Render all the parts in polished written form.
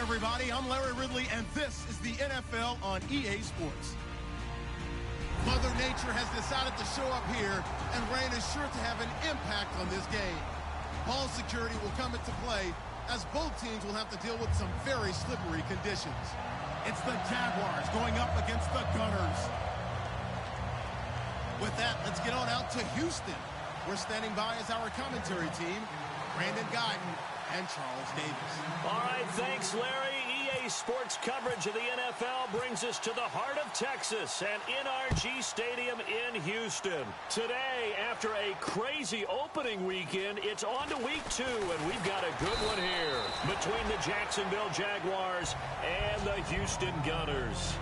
everybody. I'm Larry Ridley, and this is the NFL on EA Sports. Mother Nature has decided to show up here, and rain is sure to have an impact on this game. Ball security will come into play, as both teams will have to deal with some very slippery conditions. It's the Jaguars going up against the Gunners. With that, let's get on out to Houston. We're standing by as our commentary team, Brandon Guyton and Charles Davis. All right, thanks, Larry. EA Sports coverage of the NFL brings us to the heart of Texas and NRG Stadium in Houston. Today, after a crazy opening weekend, it's on to week 2, and we've got a good one here between the Jacksonville Jaguars and the Houston Gunners.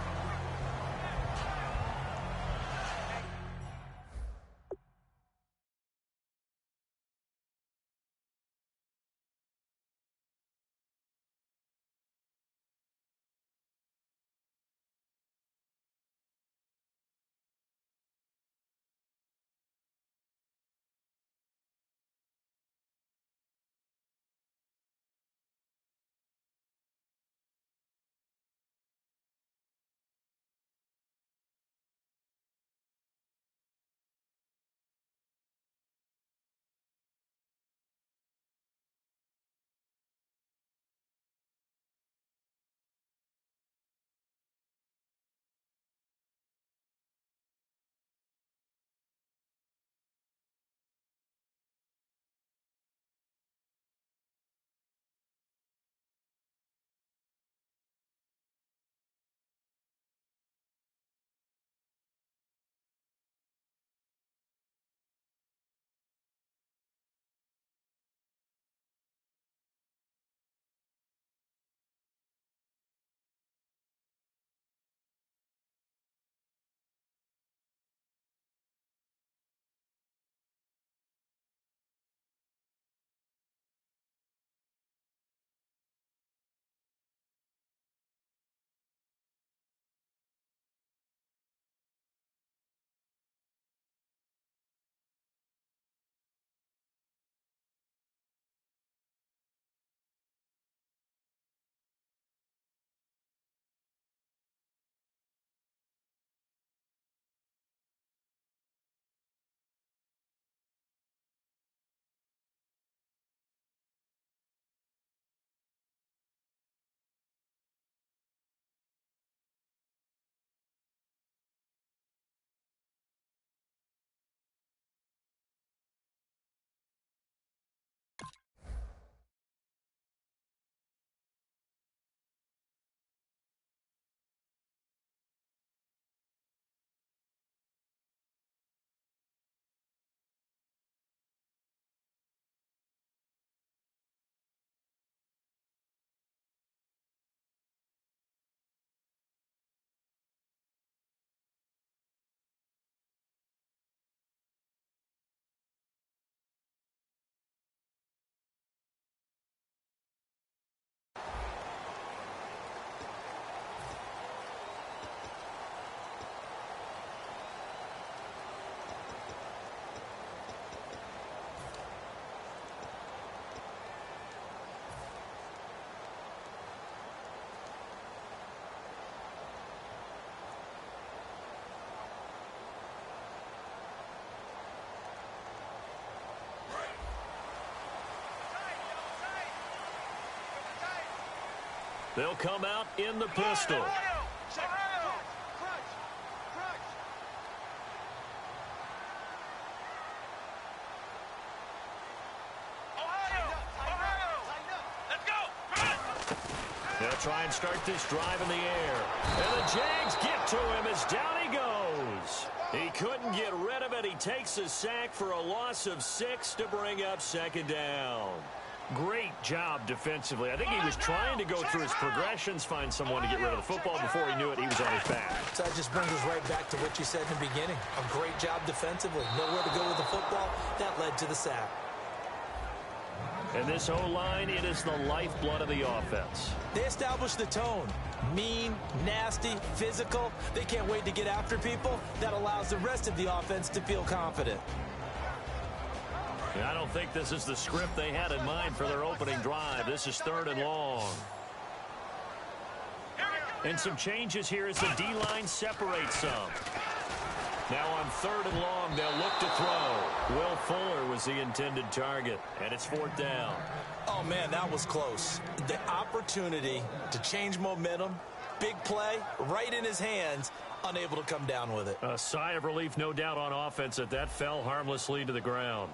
They'll come out in the pistol. They'll try and start this drive in the air. And the Jags get to him as down he goes. He couldn't get rid of it. He takes a sack for a loss of 6 to bring up second down. Great job defensively. I think he was trying to go through his progressions, find someone to get rid of the football. Before he knew it, he was on his back. So that just brings us right back to what you said in the beginning. A great job defensively. Nowhere to go with the football. That led to the sack. And this O-line, it is the lifeblood of the offense. They established the tone. Mean, nasty, physical. They can't wait to get after people. That allows the rest of the offense to feel confident. I don't think this is the script they had in mind for their opening drive. This is 3rd and long. And some changes here as the D-line separates some. Now on 3rd and long, they'll look to throw. Will Fuller was the intended target, and it's 4th down. Oh, man, that was close. The opportunity to change momentum, big play, right in his hands, unable to come down with it. A sigh of relief, no doubt, on offense that fell harmlessly to the ground.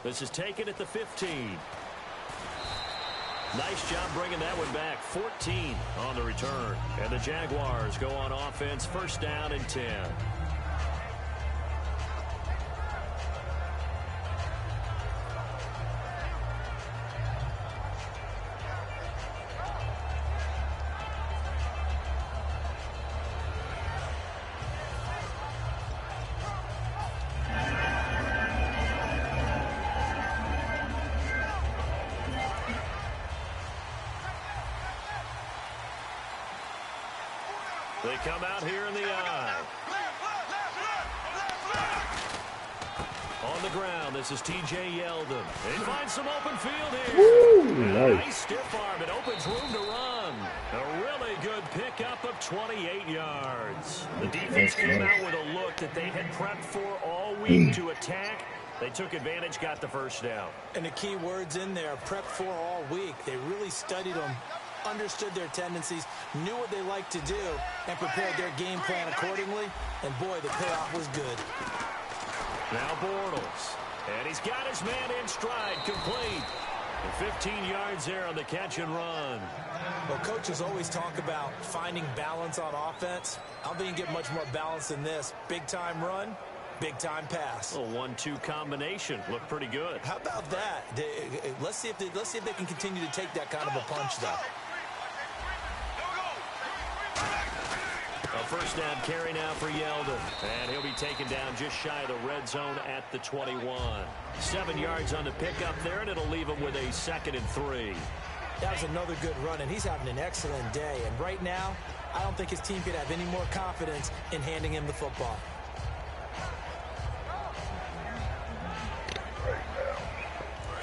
This is taken at the 15. Nice job bringing that one back. 14 on the return. And the Jaguars go on offense, 1st down and 10. They come out here in the I. On the ground, this is T.J. Yeldon. They find some open field here. Ooh, nice stiff arm. It opens room to run. A really good pickup of 28 yards. The defense came out with a look that they had prepped for all week to attack. They took advantage, got the 1st down. And the key words in there, prepped for all week. They really studied them, understood their tendencies, knew what they liked to do, and prepared their game plan accordingly. And, boy, the payoff was good. Now Bortles. And he's got his man in stride, complete. And 15 yards there on the catch and run. Well, coaches always talk about finding balance on offense. I don't think you get much more balance than this. Big-time run, big-time pass. A 1-2 combination. Looked pretty good. How about that? Let's see if they can continue to take that kind of a punch, though. A 1st down carry now for Yeldon. And he'll be taken down just shy of the red zone at the 21. 7 yards on the pickup there, and it'll leave him with a 2nd and 3. That was another good run, and he's having an excellent day. And right now, I don't think his team could have any more confidence in handing him the football.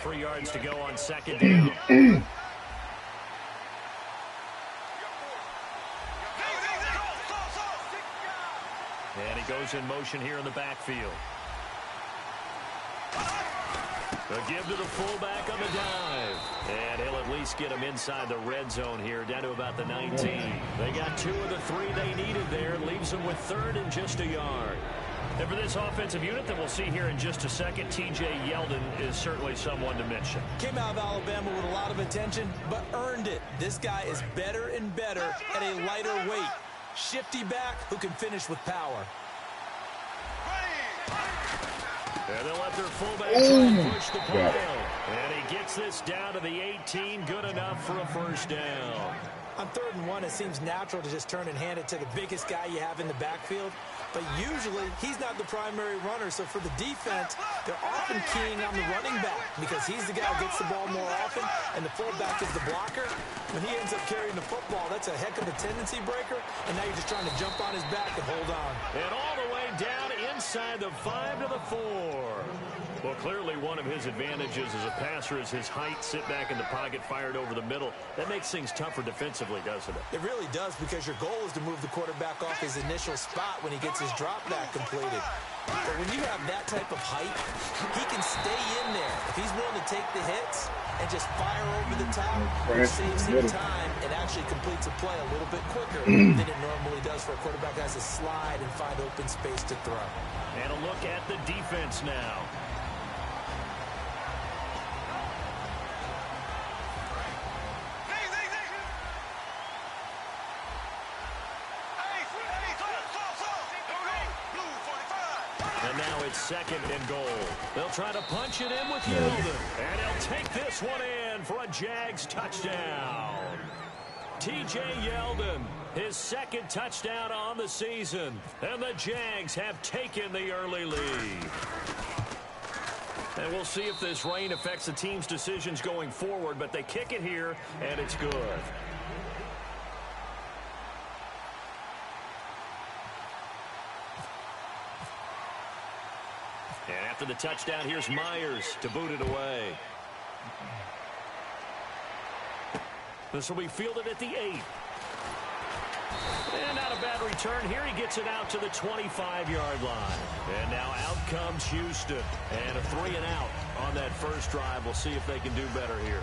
Three yards to go on 2nd down. And he goes in motion here in the backfield. A give to the fullback on the dive. And he'll at least get him inside the red zone here, down to about the 19. They got 2 of the 3 they needed there. Leaves them with 3rd and just a yard. And for this offensive unit that we'll see here in just a second, T.J. Yeldon is certainly someone to mention. Came out of Alabama with a lot of attention, but earned it. This guy is better and better at a lighter weight. Shifty back who can finish with power. And they'll let their fullback try and push the pile. And he gets this down to the 18. Good enough for a 1st down. On 3rd and 1, it seems natural to just turn and hand it to the biggest guy you have in the backfield. But usually, he's not the primary runner. So for the defense, they're often keying on the running back because he's the guy who gets the ball more often, and the fullback is the blocker. When he ends up carrying the football, that's a heck of a tendency breaker, and now you're just trying to jump on his back and hold on. And all the way down inside the 5 to the 4. Well, clearly one of his advantages as a passer is his height. Sit back in the pocket, fired over the middle. That makes things tougher defensively, doesn't it? It really does, because your goal is to move the quarterback off his initial spot when he gets his drop back completed. But when you have that type of height, he can stay in there. If he's willing to take the hits and just fire over the top, it saves him time and actually completes a play a little bit quicker than it normally does for a quarterback who has to slide and find open space to throw. And a look at the defense now. And now it's 2nd and goal. They'll try to punch it in with Yeldon. And he'll take this one in for a Jags touchdown. T.J. Yeldon, his 2nd touchdown on the season. And the Jags have taken the early lead. And we'll see if this rain affects the team's decisions going forward, but they kick it here, and it's good. And after the touchdown, here's Myers to boot it away. This will be fielded at the 8. And not a bad return here. He gets it out to the 25-yard line. And now out comes Houston. And a 3-and-out on that first drive. We'll see if they can do better here.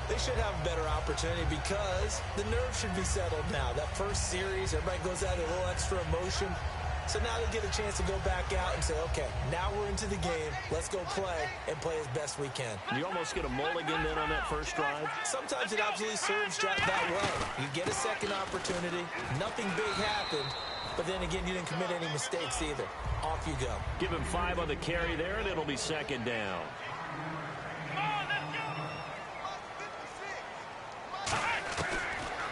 They should have a better opportunity because the nerves should be settled now. That first series, everybody goes out a little extra emotion. So now they get a chance to go back out and say, okay, now we're into the game. Let's go play and play as best we can. You almost get a mulligan then on that first drive? Sometimes it absolutely serves that way. You get a second opportunity. Nothing big happened. But then again, you didn't commit any mistakes either. Off you go. Give him 5 on the carry there, and it'll be second down.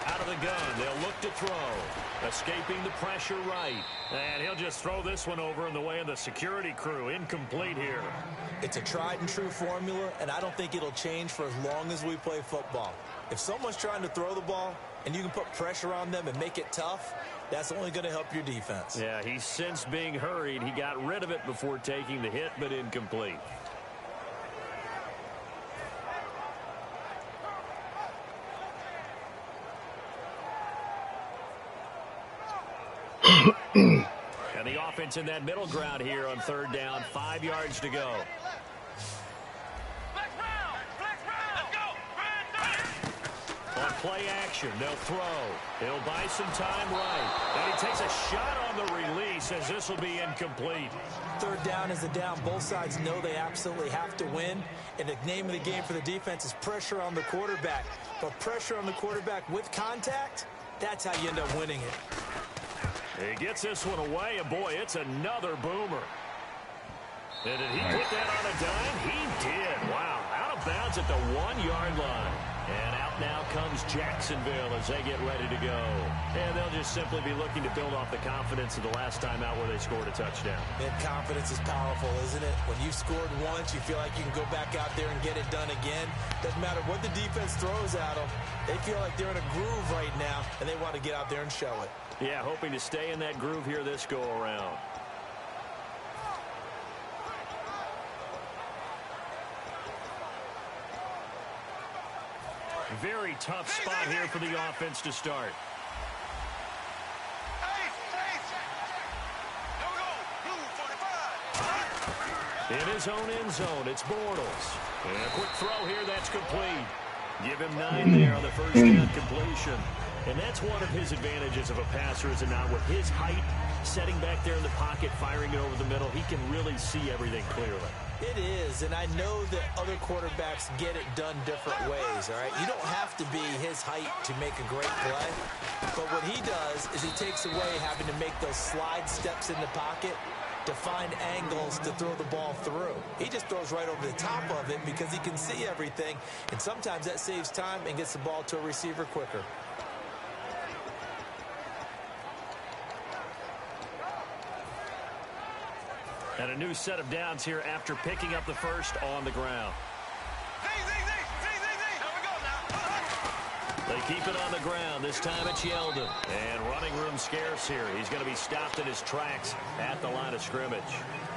Out of the gun, they'll look to throw. Escaping the pressure right. And he'll just throw this one over in the way of the security crew. Incomplete here. It's a tried and true formula, and I don't think it'll change for as long as we play football. If someone's trying to throw the ball and you can put pressure on them and make it tough, that's only going to help your defense. Yeah, he's since being hurried. He got rid of it before taking the hit, but incomplete. And the offense in that middle ground here on third down. 5 yards to go. On play action, they'll throw. He'll buy some time right. And he takes a shot on the release as this will be incomplete. Third down is a down. Both sides know they absolutely have to win. And the name of the game for the defense is pressure on the quarterback. But pressure on the quarterback with contact, that's how you end up winning it. He gets this one away, and boy, it's another boomer. And did he put that on a dime? He did. Wow, out of bounds at the 1-yard line. And out now comes Jacksonville as they get ready to go. And they'll just simply be looking to build off the confidence of the last time out where they scored a touchdown. And confidence is powerful, isn't it? When you've scored once, you feel like you can go back out there and get it done again. Doesn't matter what the defense throws at them. They feel like they're in a groove right now, and they want to get out there and show it. Yeah, hoping to stay in that groove here this go-around. Very tough spot here for the offense to start. In his own end zone, it's Bortles. And a quick throw here, that's complete. Give him 9 there on the first down completion. And that's one of his advantages of a passer, is it not? With his height, setting back there in the pocket, firing it over the middle, he can really see everything clearly. It is, and I know that other quarterbacks get it done different ways, all right? You don't have to be his height to make a great play. But what he does is he takes away having to make those slide steps in the pocket to find angles to throw the ball through. He just throws right over the top of it because he can see everything, and sometimes that saves time and gets the ball to a receiver quicker. And a new set of downs here after picking up the first on the ground. They keep it on the ground. This time it's Yeldon. And running room scarce here. He's going to be stopped in his tracks at the line of scrimmage.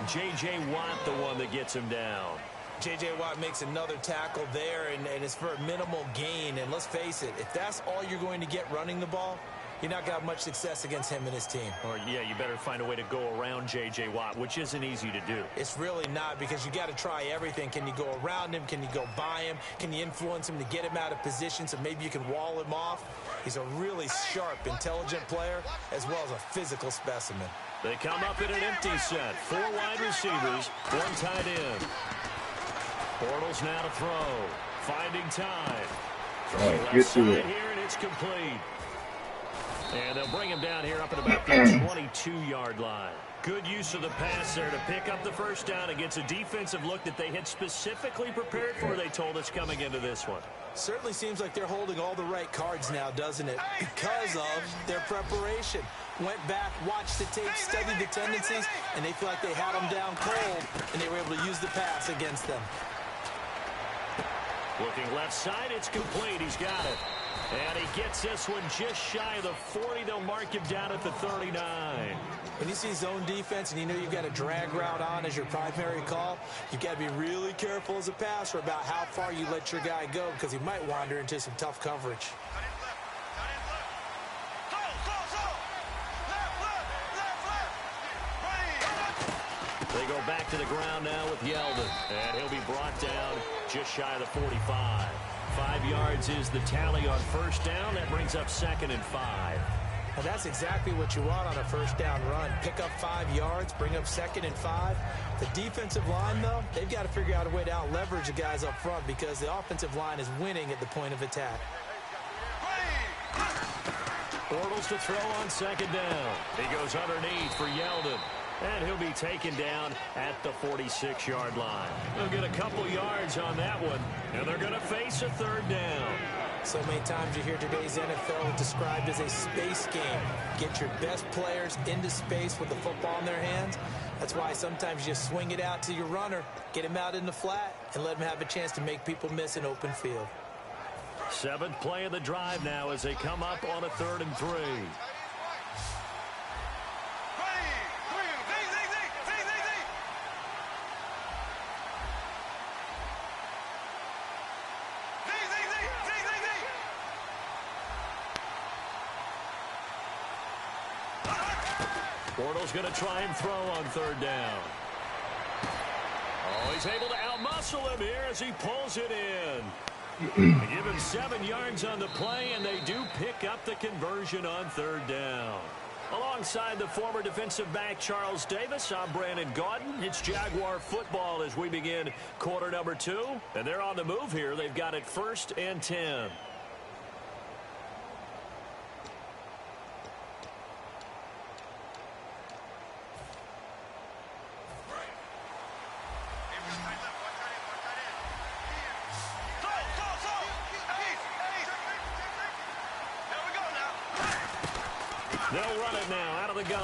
J.J. Watt, the one that gets him down. J.J. Watt makes another tackle there, and it's for a minimal gain. And let's face it, if that's all you're going to get running the ball, you're not going to have much success against him and his team. Or, yeah, you better find a way to go around J.J. Watt, which isn't easy to do. It's really not, because you got to try everything. Can you go around him? Can you go by him? Can you influence him to get him out of position so maybe you can wall him off? He's a really sharp, intelligent player, as well as a physical specimen. They come up in an empty set. 4 wide receivers, 1 tight end. Bortles now to throw. Finding time. Left side here, and it's complete. And they'll bring him down here up at about the 22-yard line. Good use of the pass there to pick up the first down against a defensive look that they had specifically prepared for, they told us, coming into this one. Certainly seems like they're holding all the right cards now, doesn't it? Because of their preparation. Went back, watched the tape, studied the tendencies, and they feel like they had them down cold, and they were able to use the pass against them. Looking left side, it's complete. He's got it. And he gets this one just shy of the 40. They'll mark him down at the 39. When you see zone defense and you know you've got a drag route on as your primary call, you've got to be really careful as a passer about how far you let your guy go because he might wander into some tough coverage. They go back to the ground now with Yeldon, and he'll be brought down just shy of the 45. 5 yards is the tally on first down. That brings up 2nd and 5. Well, that's exactly what you want on a first down run. Pick up 5 yards, bring up 2nd and 5. The defensive line, though, they've got to figure out a way to out-leverage the guys up front because the offensive line is winning at the point of attack. Bortles to throw on 2nd down. He goes underneath for Yeldon. And he'll be taken down at the 46-yard line. They'll get a couple yards on that one, and they're going to face a 3rd down. So many times you hear today's NFL described as a space game. Get your best players into space with the football in their hands. That's why sometimes you just swing it out to your runner, get him out in the flat, and let him have a chance to make people miss an open field. 7th play of the drive now as they come up on a 3rd and 3. Bortles going to try and throw on 3rd down. Oh, he's able to outmuscle him here as he pulls it in. They give him 7 yards on the play, and they do pick up the conversion on 3rd down. Alongside the former defensive back Charles Davis, I'm Brandon Gaudin. It's Jaguar football as we begin quarter number 2. And they're on the move here. They've got it 1st and 10. They'll run it now out of the gun.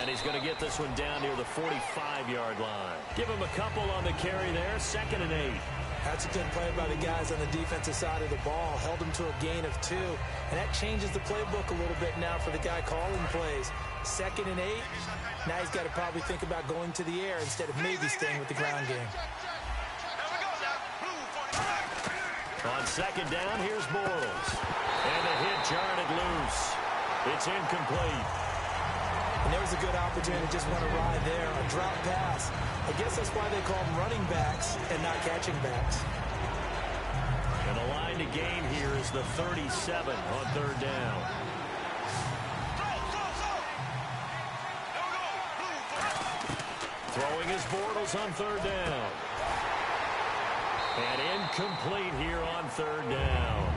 And he's going to get this one down near the 45-yard line. Give him a couple on the carry there. 2nd and 8. That's a good play by the guys on the defensive side of the ball. Held him to a gain of 2. And that changes the playbook a little bit now for the guy calling plays. 2nd and 8. Now he's got to probably think about going to the air instead of maybe staying with the ground game. On 2nd down, here's Bortles. And the hit jarred it loose. It's incomplete. And there was a good opportunity to just want to ride there. A drop pass. I guess that's why they call them running backs and not catching backs. And the line to gain here is the 37 on 3rd down. Throwing his Bortles on 3rd down. And incomplete here on 3rd down.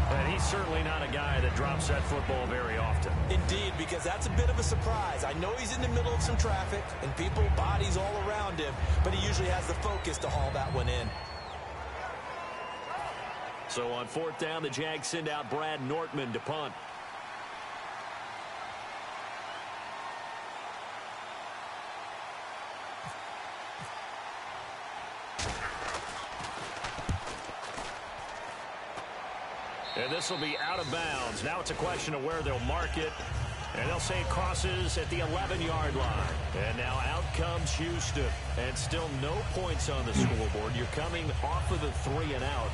And he's certainly not a guy that drops that football very often. Indeed, because that's a bit of a surprise. I know he's in the middle of some traffic and people, bodies all around him, but he usually has the focus to haul that one in. So on 4th down, the Jags send out Brad Nortman to punt. And this will be out of bounds. Now it's a question of where they'll mark it. And they'll say it crosses at the 11-yard line. And now out comes Houston. And still no points on the scoreboard. You're coming off of the 3 and out.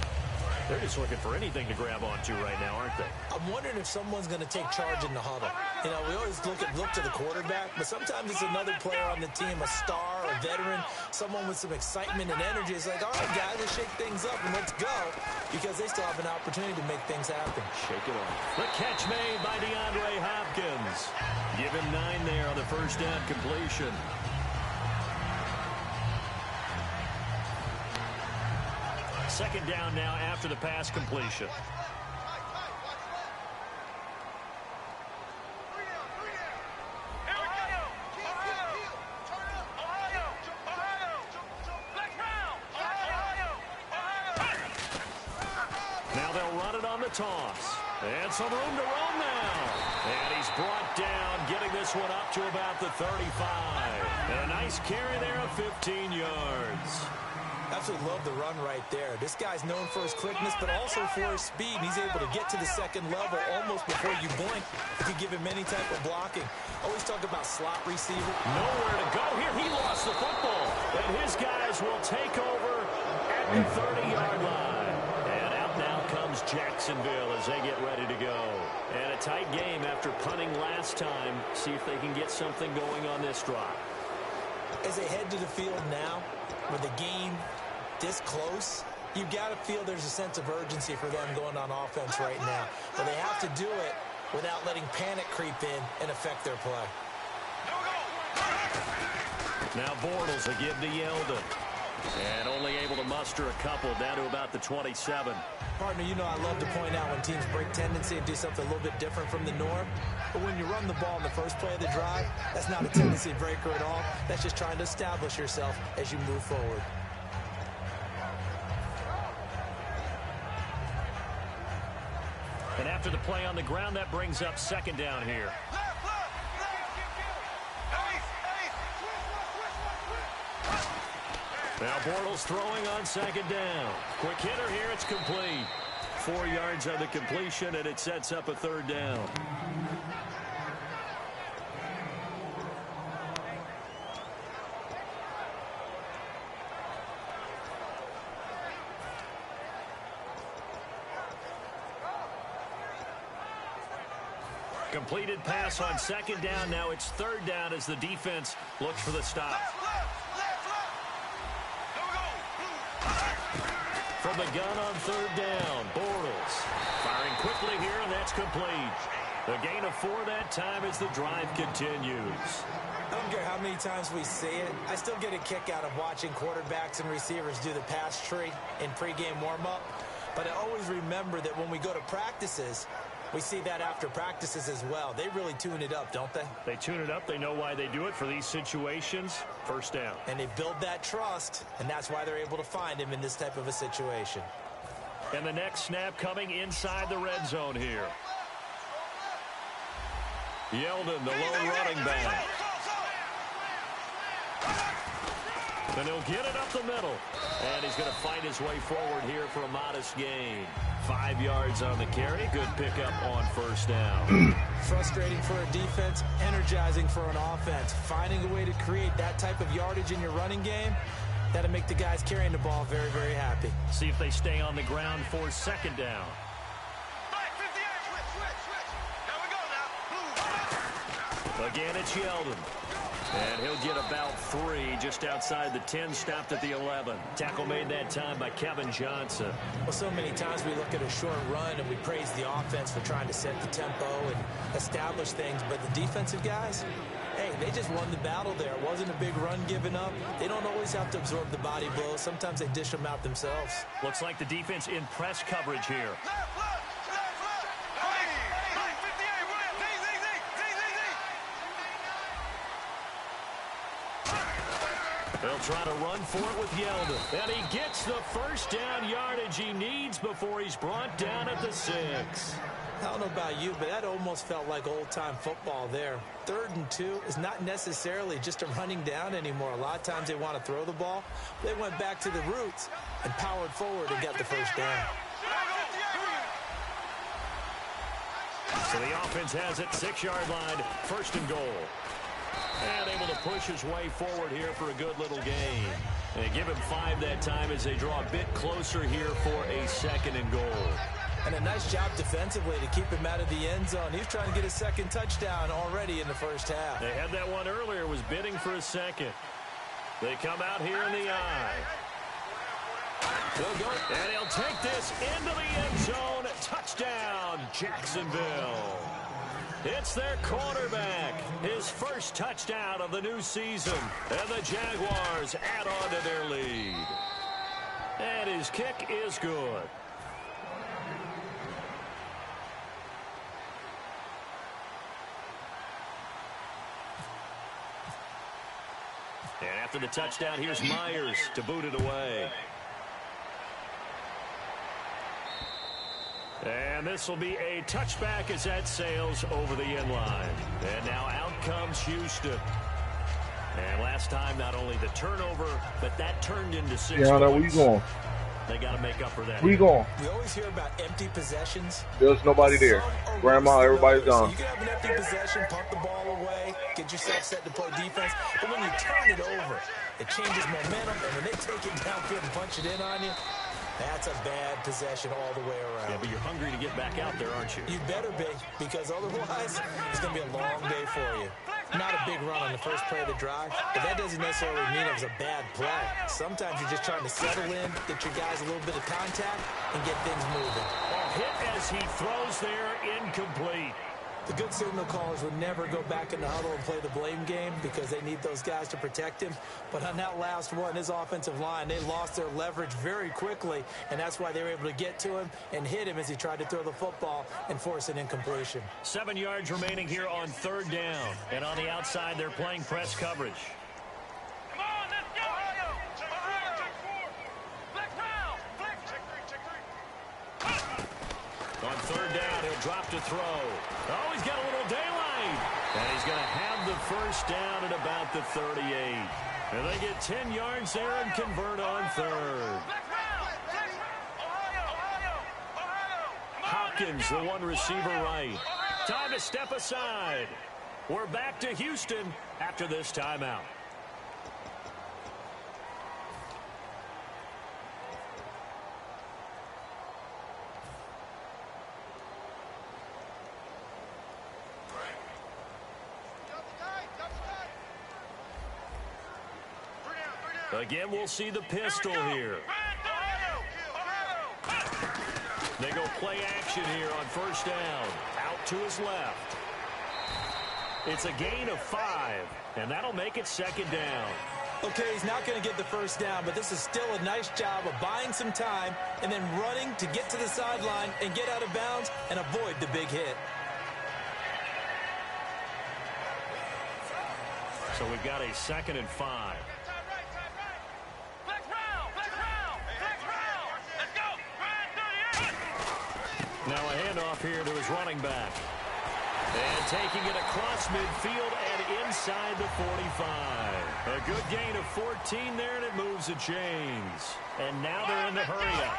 They're just looking for anything to grab onto right now, aren't they? I'm wondering if someone's going to take charge in the huddle. You know, we always look to the quarterback, but sometimes it's another player on the team, a star, a veteran, someone with some excitement and energy. It's like, all right, guys, let's shake things up and let's go, because they still have an opportunity to make things happen. Shake it off. The catch made by DeAndre Hopkins. Give him 9 there on the first down completion. Second down now after the pass completion. Now they'll run it on the toss. And some room to roam now. And he's brought down, getting this one up to about the 35. And a nice carry there of 15 yards. Absolutely love the run right there. This guy's known for his quickness, but also for his speed. And he's able to get to the second level almost before you blink if you give him any type of blocking. Always talk about slot receiver. Nowhere to go here. He lost the football. And his guys will take over at the 30-yard line. And out now comes Jacksonville as they get ready to go. And a tight game after punting last time. See if they can get something going on this drive. As they head to the field now, with the game this close, you've got to feel there's a sense of urgency for them going on offense right now. But they have to do it without letting panic creep in and affect their play. Now Bortles will give to Yeldon. And only able to muster a couple down to about the 27. Partner, you know I love to point out when teams break tendency and do something a little bit different from the norm. But when you run the ball in the first play of the drive, that's not a tendency breaker at all. That's just trying to establish yourself as you move forward. And after the play on the ground, that brings up second down here. Now Bortles throwing on second down. Quick hitter here, it's complete. 4 yards on the completion, and it sets up a third down. Completed pass on second down. Now it's third down as the defense looks for the stop. From the gun on third down, Bortles firing quickly here, and that's complete. A gain of 4 that time as the drive continues. I don't care how many times we see it. I still get a kick out of watching quarterbacks and receivers do the pass tree in pregame warm-up. But I always remember that when we go to practices, we see that after practices as well. They really tune it up, don't they? They tune it up. They know why they do it for these situations. First down. And they build that trust, and that's why they're able to find him in this type of a situation. And the next snap coming inside the red zone here. Yeldon, the lone running back. And he'll get it up the middle. And he's going to fight his way forward here for a modest gain. 5 yards on the carry. Good pickup on first down. Frustrating for a defense, energizing for an offense. Finding a way to create that type of yardage in your running game, that'll make the guys carrying the ball very, very happy. See if they stay on the ground for second down. Again, it's Yeldon. And he'll get about 3 just outside the 10, stopped at the 11. Tackle made that time by Kevin Johnson. Well, so many times we look at a short run and we praise the offense for trying to set the tempo and establish things. But the defensive guys, hey, they just won the battle there. It wasn't a big run given up. They don't always have to absorb the body blows. Sometimes they dish them out themselves. Looks like the defense in press coverage here. They'll try to run for it with Yeldon. And he gets the first down yardage he needs before he's brought down at the 6. I don't know about you, but that almost felt like old-time football there. 3rd and 2 is not necessarily just a running down anymore. A lot of times they want to throw the ball. They went back to the roots and powered forward and got the first down. So the offense has it, 6-yard line, 1st and goal. And able to push his way forward here for a good little gain. They give him 5 that time as they draw a bit closer here for a 2nd and goal. And a nice job defensively to keep him out of the end zone. He was trying to get a 2nd touchdown already in the first half. They had that one earlier, was bidding for a 2nd. They come out here in the eye. They'll go, and he'll take this into the end zone. Touchdown, Jacksonville. It's their quarterback, his first touchdown of the new season, and the Jaguars add on to their lead. And his kick is good. And after the touchdown, here's Myers to boot it away. And this will be a touchback as that sails over the end line. And now out comes Houston. And last time, not only the turnover, but that turned into 6 Yeah, where you points. going? They got to make up for that. Where you going? We always hear about empty possessions. There's nobody there. Grandma, everybody's gone. You can have an empty possession, pump the ball away, get yourself set to play defense. But when you turn it over, it changes momentum. And when they take it downfield and punch it in on you, that's a bad possession all the way around. Yeah, but you're hungry to get back out there, aren't you? You better be, because otherwise it's going to be a long day for you. Not a big run on the first play of the drive, but that doesn't necessarily mean it was a bad play. Sometimes you're just trying to settle in, get your guys a little bit of contact, and get things moving. Hit as he throws there, incomplete. The good signal callers would never go back in the huddle and play the blame game because they need those guys to protect him. But on that last one, his offensive line, they lost their leverage very quickly, and that's why they were able to get to him and hit him as he tried to throw the football and force an incompletion. 7 yards remaining here on 3rd down. And on the outside, they're playing press coverage. Come on, let's go! Flex round! On 3rd down, he'll drop to throw. Oh, he's got a little daylight. And he's going to have the first down at about the 38. And they get 10 yards there and convert on 3rd. Hopkins, the one receiver right. Time to step aside. We're back to Houston after this timeout. Again, we'll see the pistol here. They go play action here on 1st down. Out to his left. It's a gain of 5, and that'll make it 2nd down. Okay, he's not going to get the first down, but this is still a nice job of buying some time and then running to get to the sideline and get out of bounds and avoid the big hit. So we've got a 2nd and 5. Now a handoff here to his running back. And taking it across midfield and inside the 45. A good gain of 14 there, and it moves the chains. And now they're in the hurry-up.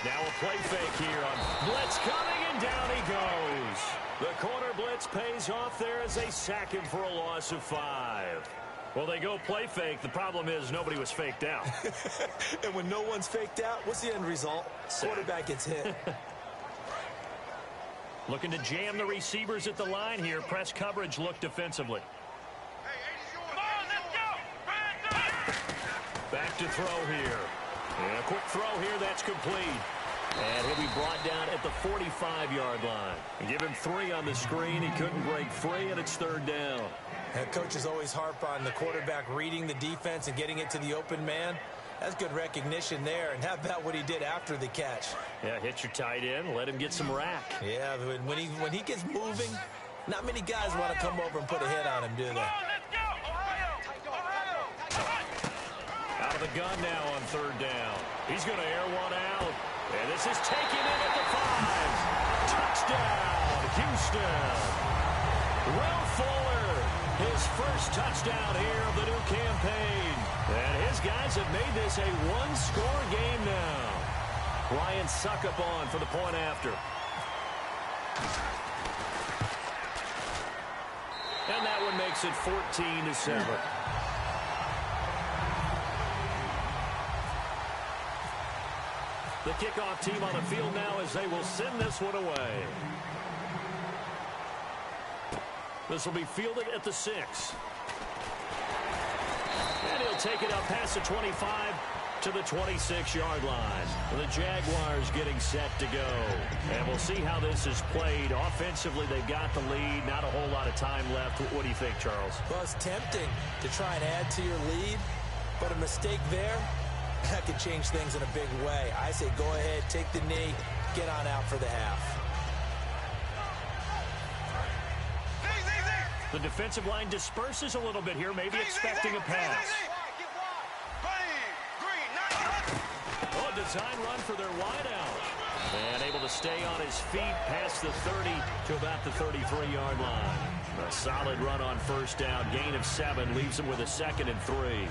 Now a play fake here on blitz coming, and down he goes. The corner blitz pays off there as they sack him for a loss of 5. Well, they go play fake. The problem is nobody was faked out. And when no one's faked out, what's the end result? Quarterback gets hit. Looking to jam the receivers at the line here. Press coverage look defensively. Back to throw here. And a quick throw here. That's complete. And he'll be brought down at the 45-yard line. And give him 3 on the screen. He couldn't break free, and it's 3rd down. And coaches always harp on the quarterback reading the defense and getting it to the open man. That's good recognition there. And how about what he did after the catch? Yeah, hit your tight end. Let him get some rack. Yeah, when he gets moving, not many guys want to come over and put a hit on him, do they? Out of the gun now on 3rd down. He's going to air one out. And this is taken in at the 5. Touchdown, Houston. Will Fuller, his first touchdown here of the new campaign. And his guys have made this a one-score game now. Ryan Suckup on for the point after. And that one makes it 14-7. The kickoff team on the field now as they will send this one away. This will be fielded at the 6. And he'll take it up past the 25 to the 26-yard line. The Jaguars getting set to go. And we'll see how this is played. Offensively, they've got the lead. Not a whole lot of time left. What do you think, Charles? Well, it's tempting to try and add to your lead, but a mistake there, that could change things in a big way. I say go ahead, take the knee, get on out for the half. The defensive line disperses a little bit here, maybe expecting a pass. Oh, design run for their wideout. And able to stay on his feet past the 30 to about the 33-yard line. A solid run on first down. Gain of 7 leaves him with a 2nd and 3.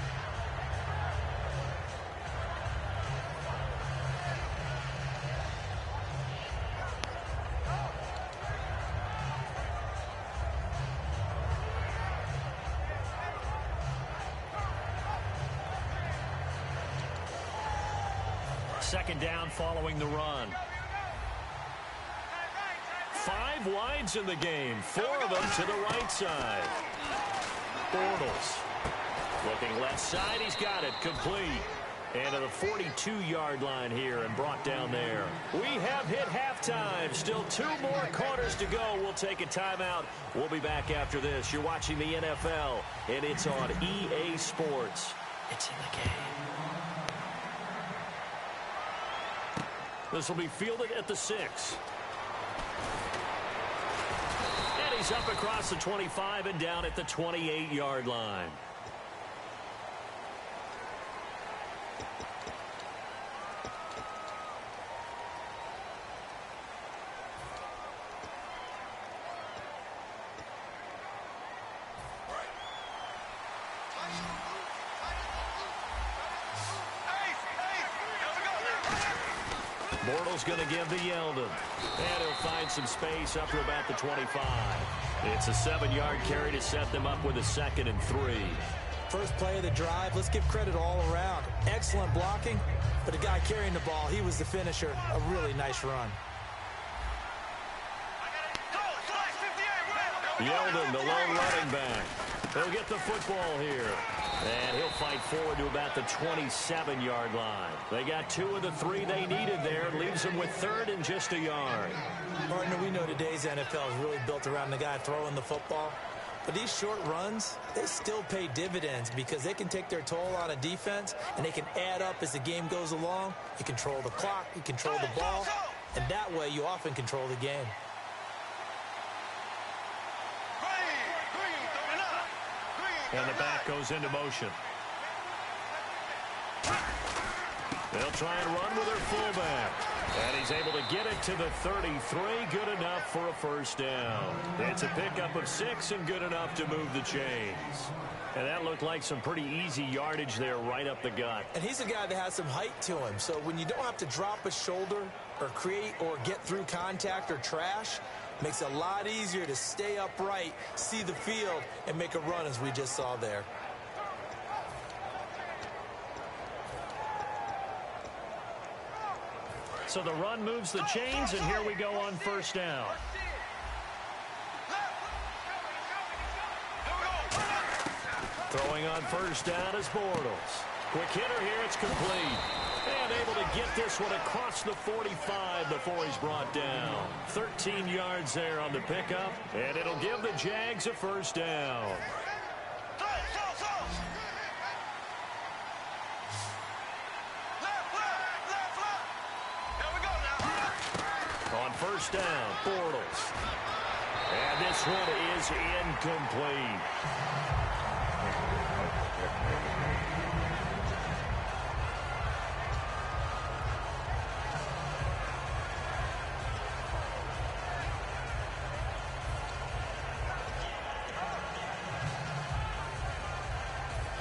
Second down following the run. 5 wides in the game. 4 of them to the right side. Bortles looking left side. He's got it complete. And to the 42-yard line here and brought down there. We have hit halftime. Still 2 more quarters to go. We'll take a timeout. We'll be back after this. You're watching the NFL, and it's on EA Sports. It's in the game. This will be fielded at the 6. And he's up across the 25 and down at the 28-yard line. Bortles going to give to Yeldon. And he'll find some space up to about the 25. It's a 7-yard carry to set them up with a 2nd and 3. First play of the drive, let's give credit all around. Excellent blocking, but the guy carrying the ball, he was the finisher. A really nice run. Yeldon, the lone running back. He'll get the football here. And he'll fight forward to about the 27-yard line. They got 2 of the 3 they needed there. Leaves them with 3rd and just a yard. Partner, we know today's NFL is really built around the guy throwing the football. But these short runs, they still pay dividends because they can take their toll on a defense, and they can add up as the game goes along. You control the clock, you control the ball, and that way you often control the game. And the back goes into motion. They'll try and run with their fullback. And he's able to get it to the 33. Good enough for a first down. It's a pickup of 6 and good enough to move the chains. And that looked like some pretty easy yardage there right up the gut. And he's a guy that has some height to him. So when you don't have to drop a shoulder or create or get through contact or trash, makes it a lot easier to stay upright, see the field, and make a run as we just saw there. So the run moves the chains, and here we go on first down. Throwing on first down is Bortles. Quick hitter here, it's complete. And able to get this one across the 45 before he's brought down. 13 yards there on the pickup, and it'll give the Jags a first down. On first down, Bortles. And this one is incomplete.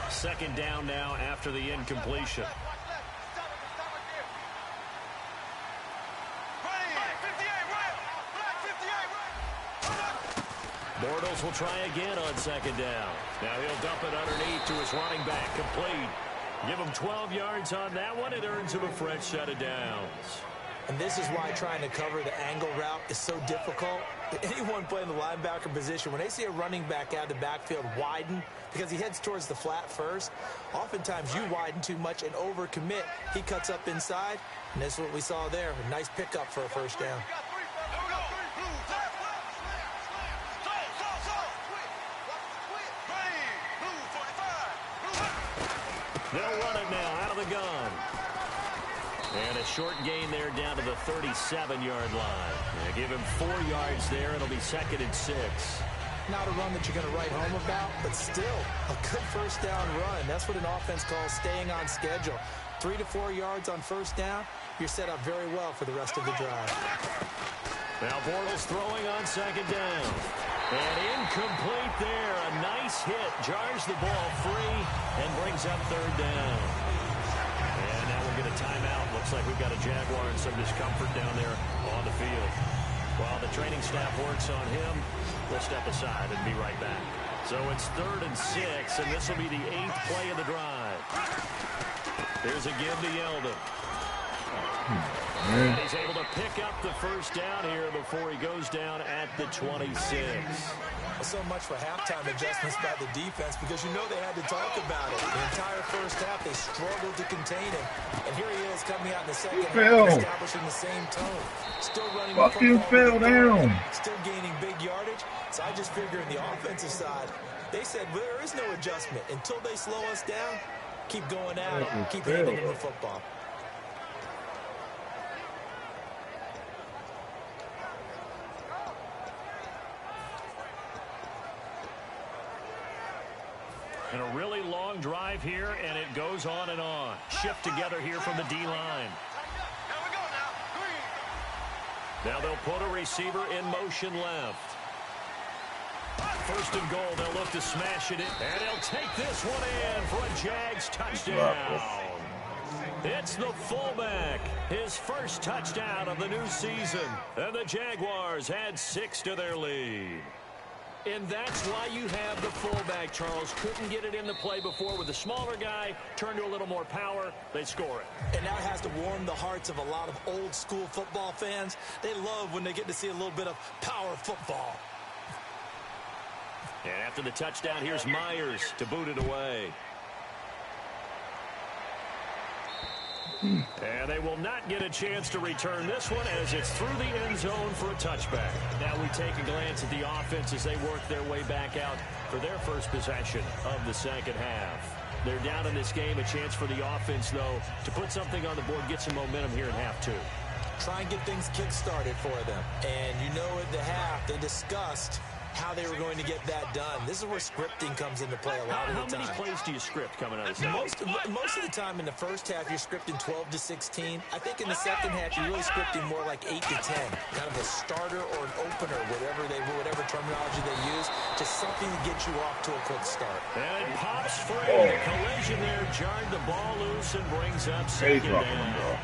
Second down now after the incompletion. Bortles will try again on second down. Now he'll dump it underneath to his running back, complete. Give him 12 yards on that one. It earns him a fresh set of downs. And this is why trying to cover the angle route is so difficult. Anyone playing the linebacker position, when they see a running back out of the backfield widen because he heads towards the flat first, oftentimes you widen too much and overcommit. He cuts up inside, and this is what we saw there. A nice pickup for a first down. They'll run it now out of the gun. And a short gain there down to the 37-yard line. Give him 4 yards there. It'll be 2nd and 6. Not a run that you're going to write home about, but still a good first down run. That's what an offense calls staying on schedule. 3 to 4 yards on first down, you're set up very well for the rest of the drive. Now Bortles throwing on second down. And incomplete there. A nice hit. Jars the ball free and brings up third down. And now we'll get a timeout. Looks like we've got a Jaguar and some discomfort down there on the field. While the training staff works on him, we'll step aside and be right back. So it's 3rd and 6, and this will be the 8th play of the drive. There's a give to Yeldon. And he's able to pick up the first down here before he goes down at the 26. So much for halftime adjustments by the defense, because you know they had to talk about it. The entire first half, they struggled to contain him. And here he is coming out in the second half, establishing the same tone. Still running the football, fell down. Still gaining big yardage. So I just figure in the offensive side, they said, well, there is no adjustment. Until they slow us down, keep going at them, keep handing them the football. And a really long drive here, and it goes on and on. Shift together here from the D-line. Now they'll put a receiver in motion left. 1st and goal. They'll look to smash it in. And he'll take this one in for a Jags touchdown. It's the fullback. His first touchdown of the new season. And the Jaguars add 6 to their lead. And that's why you have the fullback, Charles. Couldn't get it in the play before with the smaller guy. Turn to a little more power. They score it. And now it has to warm the hearts of a lot of old school football fans. They love when they get to see a little bit of power football. And after the touchdown, here's Myers to boot it away. And they will not get a chance to return this one as it's through the end zone for a touchback. Now we take a glance at the offense as they work their way back out for their first possession of the second half. They're down in this game. A chance for the offense, though, to put something on the board, get some momentum here in half 2. Try and get things kick-started for them. And you know at the half, they discussed how they were going to get that done. This is where scripting comes into play a lot of the time. How many plays do you script coming out of the second? Most of the time in the first half, you're scripting 12 to 16. I think in the second half, you're really scripting more like 8 to 10. Kind of a starter or an opener, whatever terminology they use. Just something to get you off to a quick start. And it pops free. The collision there jarred the ball loose and brings up second down.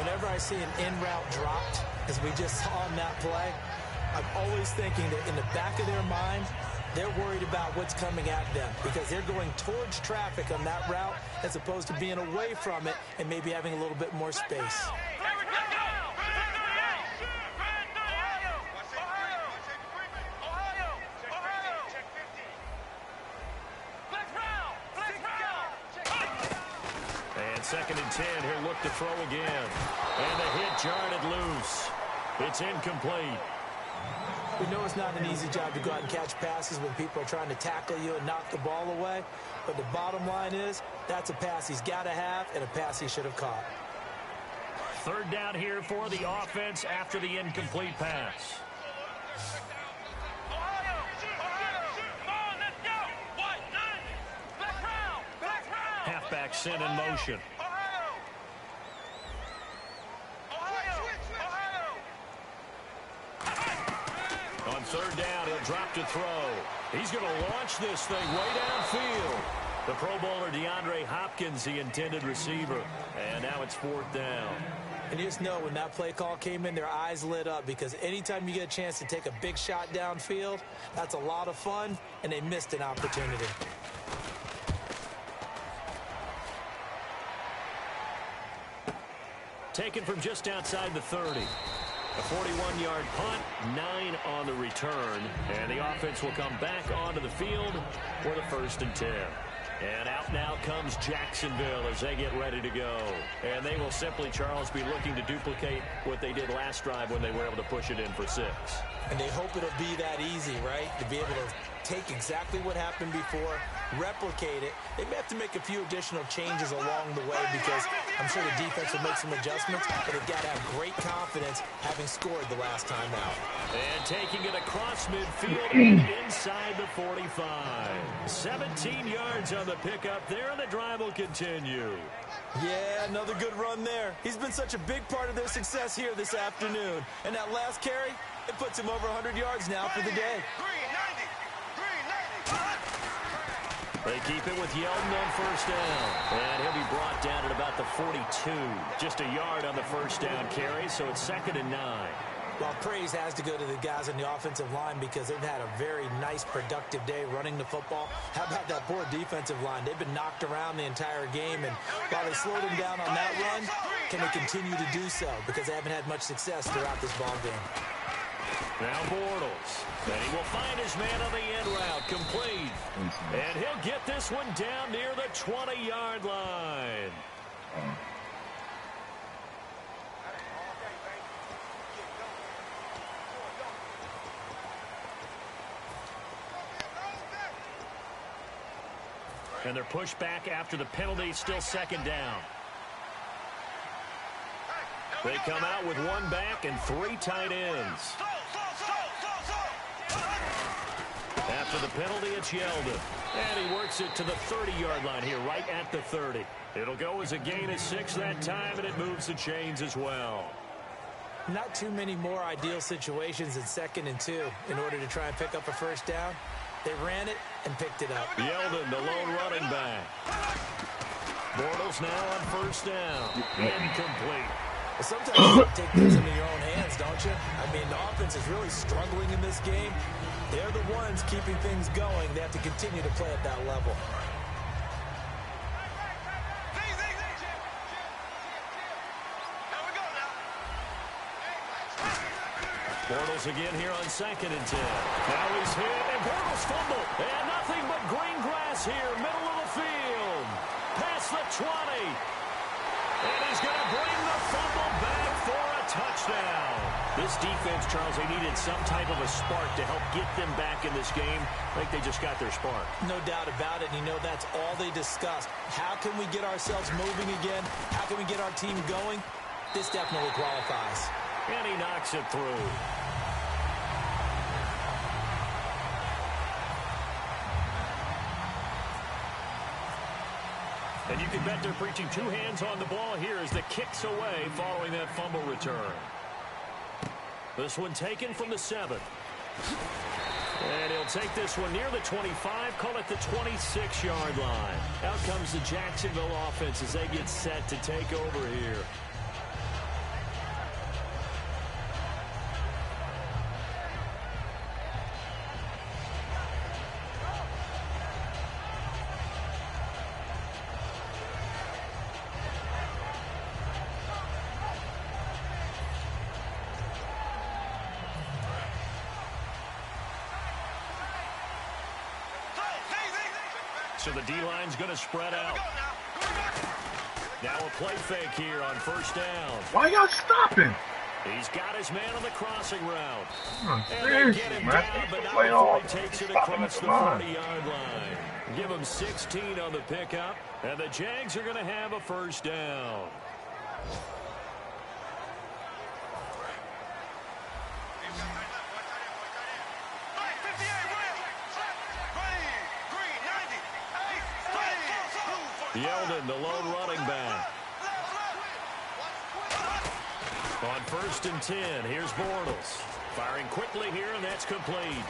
Whenever I see an in-route dropped, as we just saw on that play, I'm always thinking that in the back of their mind, they're worried about what's coming at them because they're going towards traffic on that route as opposed to being away from it and maybe having a little bit more space. And 2nd and 10, he'll look to throw again. And the hit jarred it loose. It's incomplete. We know it's not an easy job to go out and catch passes when people are trying to tackle you and knock the ball away. But the bottom line is, that's a pass he's got to have and a pass he should have caught. 3rd down here for the offense after the incomplete pass. Halfback sent in motion. On 3rd down, he'll drop to throw. He's going to launch this thing way downfield. The Pro Bowler DeAndre Hopkins, the intended receiver. And now it's 4th down. And you just know when that play call came in, their eyes lit up because anytime you get a chance to take a big shot downfield, that's a lot of fun, and they missed an opportunity. Taken from just outside the 30. A 41-yard punt, 9 on the return. And the offense will come back onto the field for the 1st and 10. And out now comes Jacksonville as they get ready to go. And they will simply, Charles, be looking to duplicate what they did last drive when they were able to push it in for 6. And they hope it'll be that easy, right? To be able to take exactly what happened before, replicate it. They may have to make a few additional changes along the way because I'm sure the defense will make some adjustments, but they've got to have great confidence having scored the last time out. And taking it across midfield and inside the 45. 17 yards on the pickup there, and the drive will continue. Yeah, another good run there. He's been such a big part of their success here this afternoon. And that last carry, it puts him over 100 yards now for the day. They keep it with Yeldon on first down. And he'll be brought down at about the 42. Just a yard on the first down carry, so it's 2nd and 9. Well, praise has to go to the guys on the offensive line because they've had a very nice, productive day running the football. How about that poor defensive line? They've been knocked around the entire game, and while they slowed them down on that run, can they continue to do so? Because they haven't had much success throughout this ball game. Now Bortles. And he will find his man on the end route, complete. And he'll get this one down near the 20-yard line. And they're pushed back after the penalty, still 2nd down. They come out with one back and 3 tight ends. After the penalty, it's Yeldon. And he works it to the 30-yard line here, right at the 30. It'll go as a gain of 6 that time, and it moves the chains as well. Not too many more ideal situations in 2nd and 2 in order to try and pick up a first down. They ran it and picked it up. Yeldon, the lone running back. Bortles now on first down. Incomplete. Well, sometimes you take things into your own hands, don't you? I mean, the offense is really struggling in this game. They're the ones keeping things going. They have to continue to play at that level. Bortles again here on 2nd and 10. Now he's hit, and Bortles fumbled. And nothing but green grass here, middle of the field. Past the 20. And he's going to bring the fumble back for a touchdown. This defense, Charles, they needed some type of a spark to help get them back in this game. I think they just got their spark. No doubt about it. You know, that's all they discussed. How can we get ourselves moving again? How can we get our team going? This definitely qualifies. And he knocks it through. And you can bet they're preaching 2 hands on the ball here as the kick's away following that fumble return. This one taken from the 7. And he'll take this one near the 25, call it the 26-yard line. Out comes the Jacksonville offense as they get set to take over here. So the D-line's going to spread out. Now a play fake here on first down. Why y'all stopping? He's got his man on the crossing route. Oh, And they get him down, but not before he takes it across the 40-yard line. Give him 16 on the pickup, and the Jags are going to have a first down. Yeldon, the lone running back. On 1st and 10, here's Bortles. Firing quickly here, and that's complete.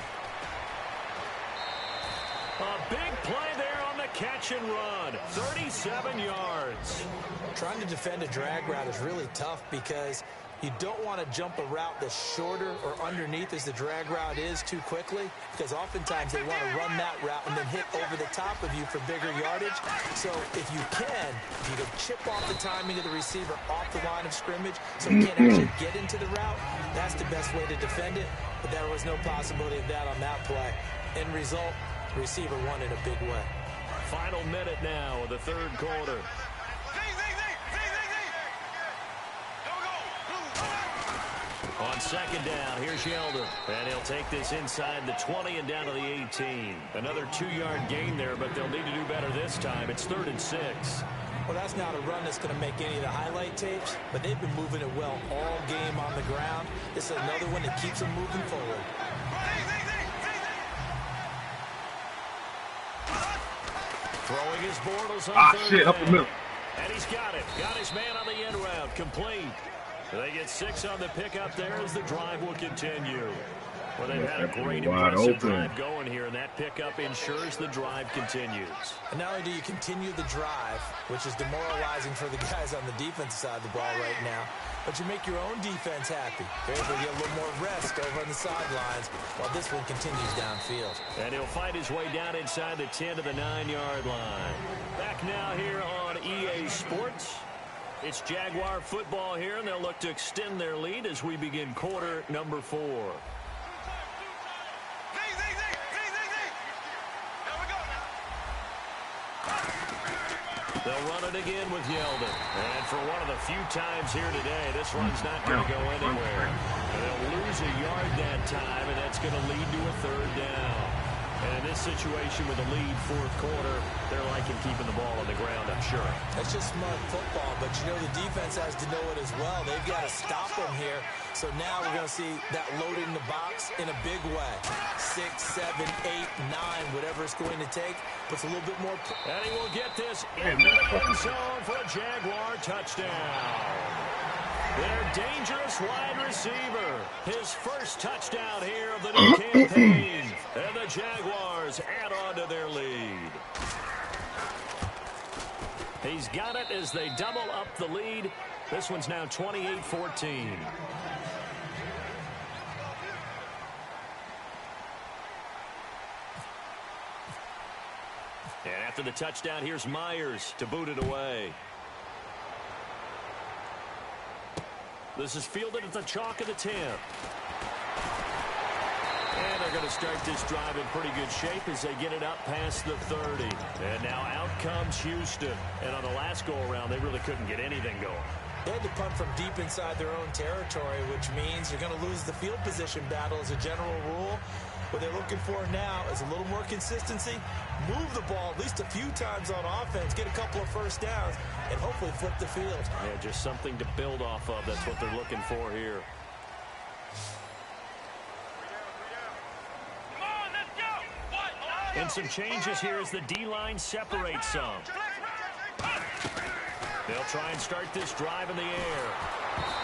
A big play there on the catch and run. 37 yards. Trying to defend a drag route is really tough because you don't want to jump a route that's shorter or underneath as the drag route is too quickly, because oftentimes they want to run that route and then hit over the top of you for bigger yardage. So if you can chip off the timing of the receiver off the line of scrimmage so he can't actually get into the route, that's the best way to defend it. But there was no possibility of that on that play. End result, the receiver won in a big way. Final minute now of the 3rd quarter. On second down. Here's Yeldon. And he'll take this inside the 20 and down to the 18. Another 2-yard gain there, but they'll need to do better this time. It's 3rd and 6. Well, that's not a run that's going to make any of the highlight tapes, but they've been moving it well all game on the ground. This is another one that keeps them moving forward. Throwing his Bortles on third up the middle. And he's got it. Got his man on the end route. Complete. They get 6 on the pickup there as the drive will continue. Well, they've had a great, impressive drive going here, and that pickup ensures the drive continues. And not only do you continue the drive, which is demoralizing for the guys on the defensive side of the ball right now, but you make your own defense happy. They're able to get a little more rest over on the sidelines while this one continues downfield. And he'll fight his way down inside the 10 to the 9-yard line. Back now here on EA Sports. It's Jaguar football here, and they'll look to extend their lead as we begin quarter number 4. They'll run it again with Yeldon. And for one of the few times here today, this run's not going to go anywhere. And they'll lose a yard that time, and that's going to lead to a 3rd down. And in this situation with a lead, 4th quarter, they're liking keeping the ball on the ground, I'm sure. That's just smart football, but you know the defense has to know it as well. They've got to stop them here. So now we're going to see that loaded in the box in a big way. 6, 7, 8, 9, whatever it's going to take. Puts a little bit more. And he will get this in the end zone for a Jaguar touchdown. Their dangerous wide receiver. His first touchdown here of the new campaign. And the Jaguars add on to their lead. He's got it as they double up the lead. This one's now 28-14. And after the touchdown, here's Myers to boot it away. This is fielded at the chalk of the 10. And they're going to start this drive in pretty good shape as they get it up past the 30. And now out comes Houston. And on the last go-around, they really couldn't get anything going. They had to punt from deep inside their own territory, which means you're going to lose the field position battle as a general rule. What they're looking for now is a little more consistency, move the ball at least a few times on offense, get a couple of first downs, and hopefully flip the field. Yeah, just something to build off of. That's what they're looking for here. And some changes here as the D-line separates some. They'll try and start this drive in the air.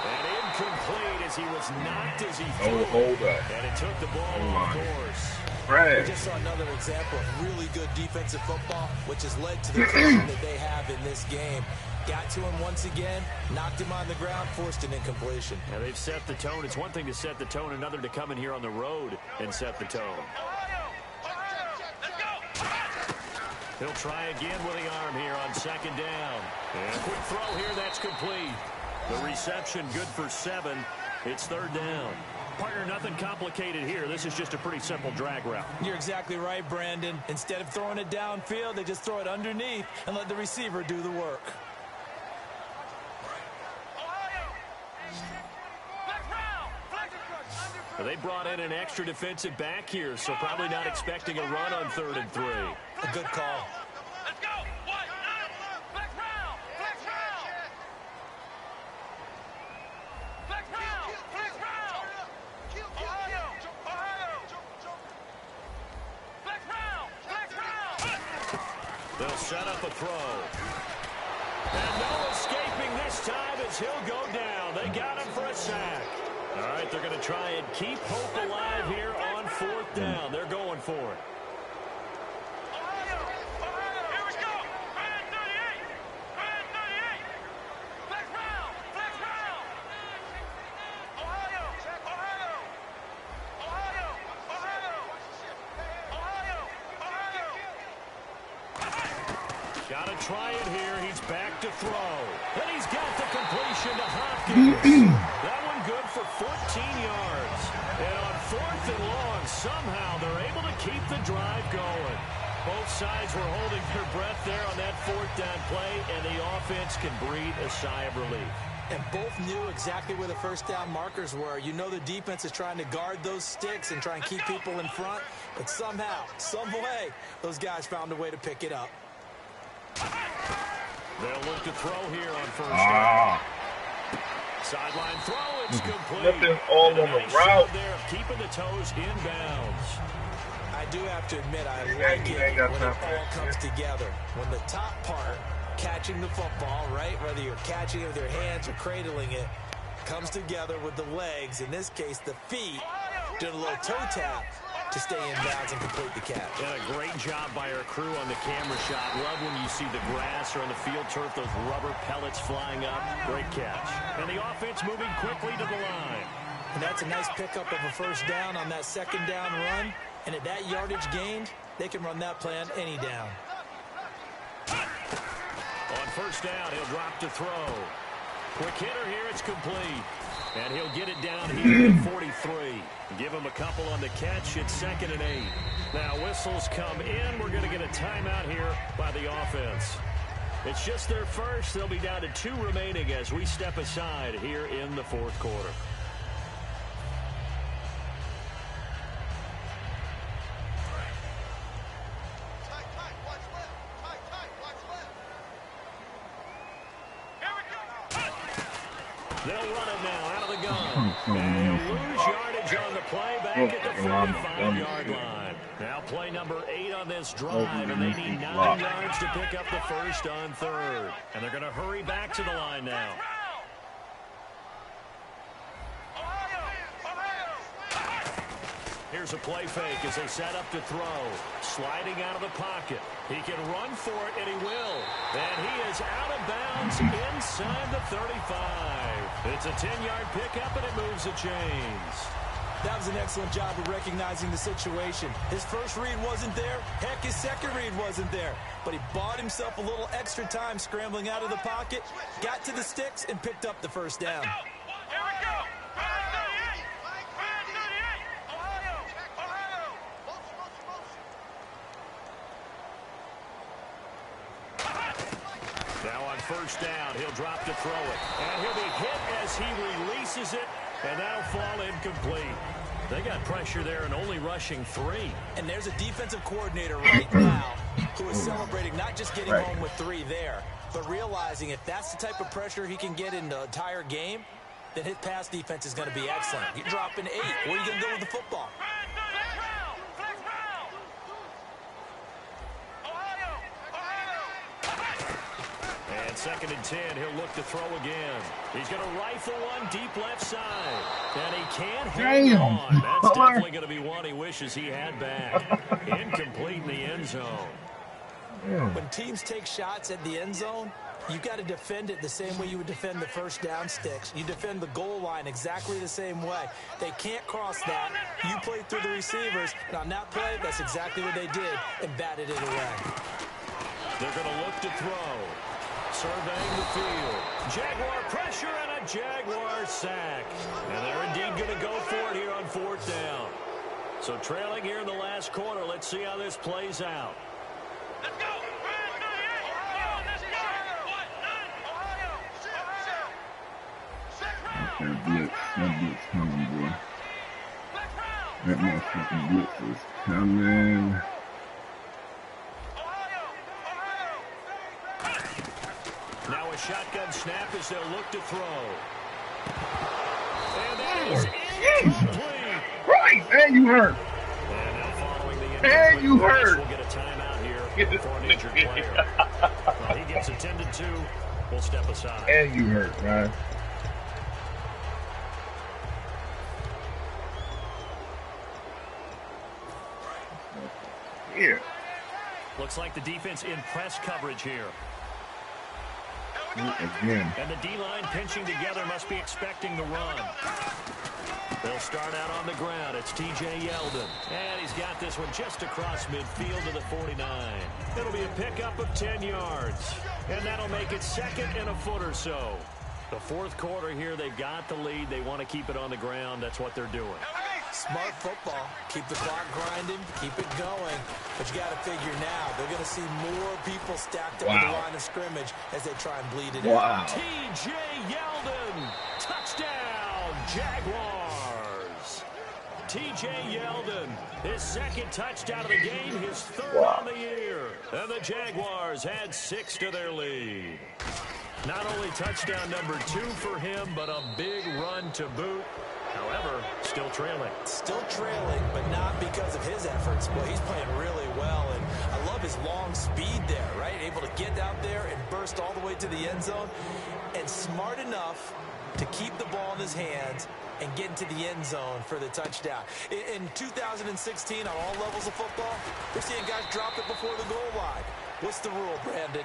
And incomplete as he was knocked as he threw it. And it took the ball off course. We just saw another example of really good defensive football, which has led to the position that they have in this game. Got to him once again, knocked him on the ground, forced an incompletion. Now they've set the tone. It's one thing to set the tone, another to come in here on the road and set the tone. He'll try again with the arm here on 2nd down. And a quick throw here, that's complete. The reception good for 7. It's 3rd down. Partner, nothing complicated here. This is just a pretty simple drag route. You're exactly right, Brandon. Instead of throwing it downfield, they just throw it underneath and let the receiver do the work. Well, they brought in an extra defensive back here, so probably not expecting a run on 3rd and 3. A good call. Let's go. Flex round. Flex round. Flex round. Flex round. Ohio. Flex round. Flex round. They'll set up a throw. And no escaping this time as he'll go down. They got him for a sack. All right, they're going to try and keep hope alive here on 4th down. They're going for it. Here we go. Red 38. Red 38. Flex round. Flex round. Ohio. Ohio. Ohio. Ohio. Ohio. Got to try it here. He's back to throw. And he's got the completion to Hopkins. That one good for 14 yards. And on 4th and long, somehow they're able to keep the drive going. Both sides were holding their breath there on that 4th down play, and the offense can breathe a sigh of relief. And both knew exactly where the first down markers were. You know the defense is trying to guard those sticks and try and keep people in front. But somehow, some way, those guys found a way to pick it up. They'll look to throw here on first down. Sideline throw, it's complete. Nothing all on the route. There, keeping the toes inbounds. I do have to admit, I like it when it all comes together. When the top part, catching the football, right, whether you're catching it with your hands or cradling it, comes together with the legs, in this case the feet, doing a little toe tap to stay in bounds and complete the catch. And a great job by our crew on the camera shot. Love when you see the grass or on the field turf, those rubber pellets flying up. Great catch. And the offense moving quickly to the line. And that's a nice pickup of a first down on that second down run. And at that yardage gained, they can run that play on any down. On first down, he'll drop to throw. Quick hitter here, it's complete. And he'll get it down here at 43. Give him a couple on the catch. It's 2nd and 8. Now whistles come in. We're going to get a timeout here by the offense. It's just their first. They'll be down to 2 remaining as we step aside here in the 4th quarter. They'll run it now out of the gun. And he'll lose yardage on the play back at the 45-yard line. Now play number 8 on this drive, and they need 9 yards to pick up the first on 3rd. And they're going to hurry back to the line now. Here's a play fake as they set up to throw. Sliding out of the pocket. He can run for it, and he will. And he is out of bounds inside the 35. It's a 10-yard pickup, and it moves the chains. That was an excellent job of recognizing the situation. His first read wasn't there. Heck, his second read wasn't there. But he bought himself a little extra time scrambling out of the pocket, got to the sticks, and picked up the first down. Now on first down, he'll drop to throw it. And he'll be hit as he releases it, and that'll fall incomplete. They got pressure there and only rushing 3. And there's a defensive coordinator right now who is celebrating not just getting home with 3 there, but realizing if that's the type of pressure he can get in the entire game, then his pass defense is going to be excellent. You're dropping 8. Where are you going to go with the football? And 2nd and 10, he'll look to throw again. He's going to rifle one deep left side. And he can't hang on. That's definitely going to be one he wishes he had back. Incomplete in the end zone. When teams take shots at the end zone, you've got to defend it the same way you would defend the first down sticks. You defend the goal line exactly the same way. They can't cross that. You play through the receivers. And on that play, that's exactly what they did and batted it away. They're going to look to throw. Surveying the field. Jaguar pressure and a Jaguar sack. And they're indeed going to go for it here on 4th down. So trailing here in the last quarter. Let's see how this plays out. Let's go. That blitz coming, boy. That motherfucking blitz is coming. Now a shotgun snap as they'll look to throw. And that is incomplete. Right, and you hurt. And now following the And you hurt. We'll get a timeout here for an injured player. Well, he gets attended to. We'll step aside. And you hurt, right? Yeah. Looks like the defense in press coverage here. Again. And the D-line pinching together must be expecting the run. They'll start out on the ground. It's T.J. Yeldon. And he's got this one just across midfield to the 49. It'll be a pickup of 10 yards. And that'll make it 2nd and a foot or so. The 4th quarter here, they've got the lead. They want to keep it on the ground. That's what they're doing. Smart football. Keep the clock grinding, keep it going. But you got to figure now, they're going to see more people stacked up at the line of scrimmage as they try and bleed it out. T.J. Yeldon, touchdown, Jaguars. T.J. Yeldon, his second touchdown of the game, his third on the year. And the Jaguars add 6 to their lead. Not only touchdown number 2 for him, but a big run to boot. However, still trailing. Still trailing, but not because of his efforts. Well, he's playing really well, and I love his long speed there, right? Able to get out there and burst all the way to the end zone, and smart enough to keep the ball in his hands and get into the end zone for the touchdown. In 2016, on all levels of football, we're seeing guys drop it before the goal line. What's the rule, Brandon?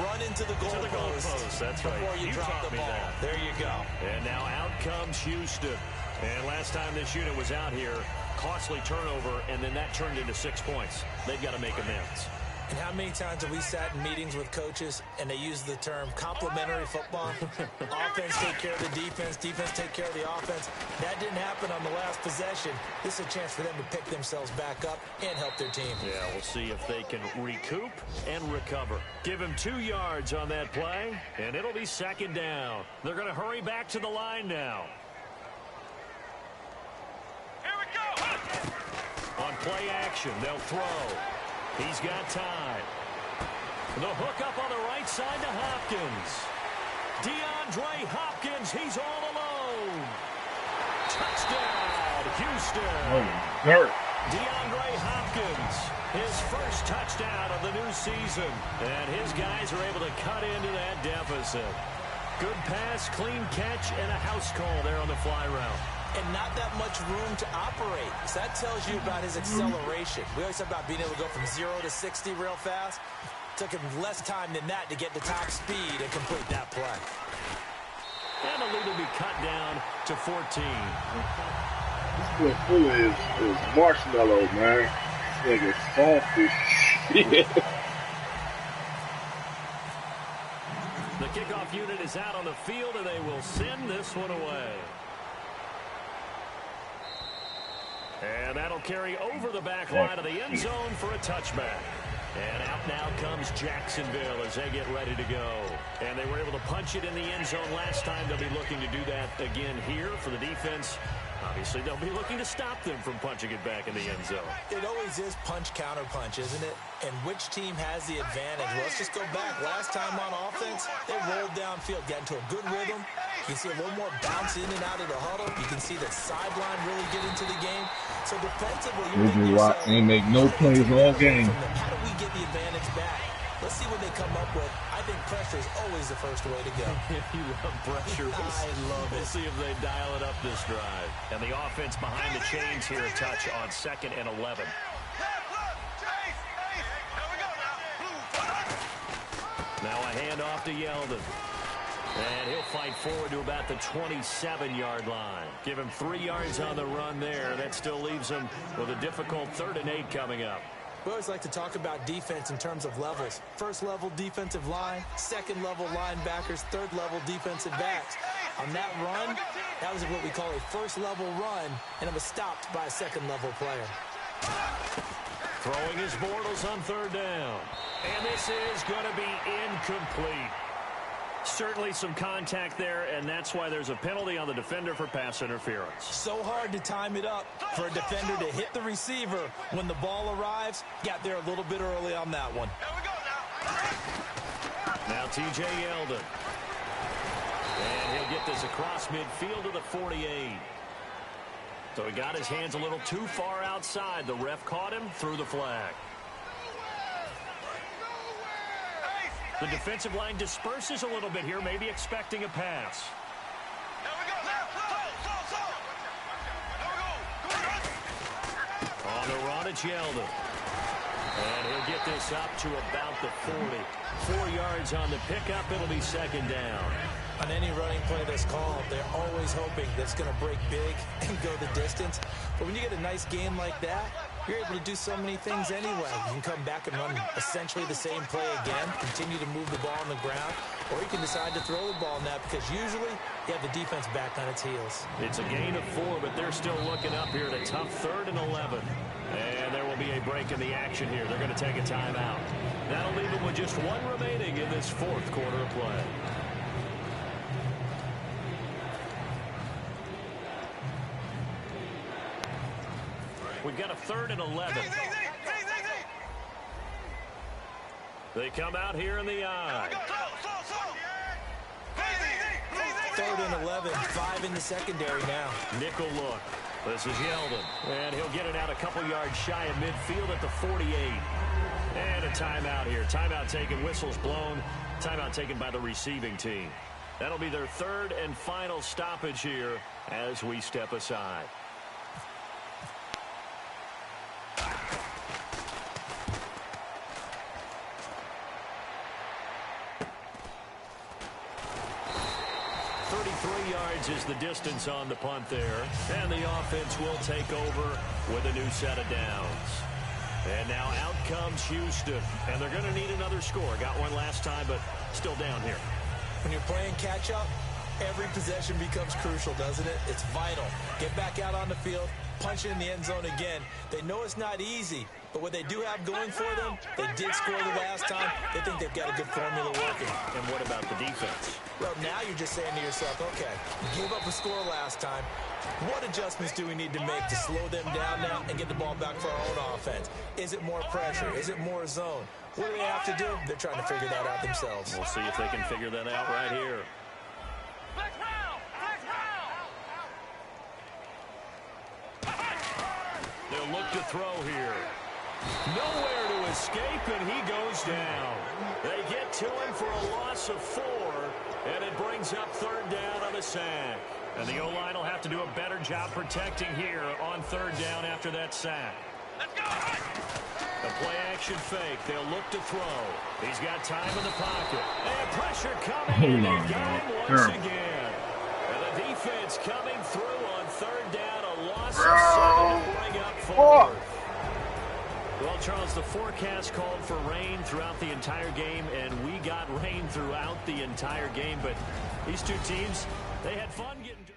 Run into the goal post. That's before right. you drop the ball. That. There you go. And now out comes Houston. And last time this unit was out here, costly turnover, and then that turned into 6 points. They've got to make amends. And how many times have we sat in meetings with coaches and they use the term complementary football? Offense take care of the defense, defense take care of the offense. That didn't happen on the last possession. This is a chance for them to pick themselves back up and help their team. Yeah, we'll see if they can recoup and recover. Give him 2 yards on that play, and it'll be second down. They're going to hurry back to the line now. Here we go. On play action, they'll throw. He's got time. The hook up on the right side to Hopkins. DeAndre Hopkins, he's all alone. Touchdown, Houston. DeAndre Hopkins, his first touchdown of the new season. And his guys are able to cut into that deficit. Good pass, clean catch, and a house call there on the fly route. And not that much room to operate. So that tells you about his acceleration. We always talk about being able to go from 0 to 60 real fast. Took him less time than that to get to top speed and complete that play. And the lead will be cut down to 14. This boy fully is marshmallow, man. This nigga soft as shit. The kickoff unit is out on the field, and they will send this one away. And that'll carry over the back line of the end zone for a touchback. And out now comes Jacksonville as they get ready to go. And they were able to punch it in the end zone last time. They'll be looking to do that again here for the defense. Obviously, they'll be looking to stop them from punching it back in the end zone. It always is punch-counter-punch, isn't it? And which team has the advantage? Well, let's just go back. Last time on offense, they rolled downfield, got into a good rhythm. You can see a little more bounce in and out of the huddle. You can see the sideline really get into the game. So defensively, you're ain't make no plays all game. How do we get the advantage back? Let's see what they come up with. I think pressure is always the first way to go. You love pressure. I love it. We'll see if they dial it up this drive. And the offense behind the chains here a touch on 2nd and 11. Now a handoff to Yeldon. And he'll fight forward to about the 27-yard line. Give him 3 yards on the run there. That still leaves him with a difficult 3rd and 8 coming up. We always like to talk about defense in terms of levels. First level defensive line, second level linebackers, third level defensive backs. On that run, that was what we call a first level run, and it was stopped by a second level player. Throwing his Bortles on 3rd down. And this is going to be incomplete. Certainly some contact there, and that's why there's a penalty on the defender for pass interference. So hard to time it up for a defender to hit the receiver when the ball arrives. Got there a little bit early on that one. Now T.J. Yeldon. And he'll get this across midfield to the 48. So he got his hands a little too far outside. The ref caught him, threw the flag. The defensive line disperses a little bit here, maybe expecting a pass. On the run, it's Yeldon. And he'll get this up to about the 40. 4 yards on the pickup. It'll be 2nd down. On any running play that's called, they're always hoping that it's going to break big and go the distance. But when you get a nice game like that, you're able to do so many things anyway. You can come back and run essentially the same play again, continue to move the ball on the ground. or you can decide to throw the ball now because usually you have the defense back on its heels. It's a gain of 4, but they're still looking up here at a tough 3rd and 11. And there will be a break in the action here. They're going to take a timeout. That'll leave them with just 1 remaining in this 4th quarter of play. We've got a 3rd and 11. They come out here in the eye. 3rd and 11, 5 in the secondary now. Nickel look. This is Yeldon, and he'll get it out a couple yards shy of midfield at the 48. And a timeout here. Timeout taken, whistles blown. Timeout taken by the receiving team. That'll be their 3rd and final stoppage here as we step aside. Is the distance on the punt there, and the offense will take over with a new set of downs. And now out comes Houston, and they're going to need another score. Got one last time, but still down here. When you're playing catch-up, every possession becomes crucial, doesn't it? It's vital. Get back out on the field, punch it in the end zone again. They know it's not easy, but what they do have going for them, they did score the last time. They think they've got a good formula working. And what about the defense? Well, now you're just saying to yourself, okay, give up a score last time. What adjustments do we need to make to slow them down now and get the ball back for our own offense? Is it more pressure? Is it more zone? What do they have to do? They're trying to figure that out themselves. We'll see if they can figure that out right here. They'll look to throw here. Nowhere to escape, and he goes down. They get to him for a loss of 4, and it brings up 3rd down on the sack. And the O-line will have to do a better job protecting here on 3rd down after that sack. Let's go! The play-action fake. They'll look to throw. He's got time in the pocket. And pressure coming, and they got him once again. And the defense coming through on 3rd down. A loss of 7 to bring up 4. Well, Charles, the forecast called for rain throughout the entire game, and we got rain throughout the entire game. But these two teams, they had fun getting to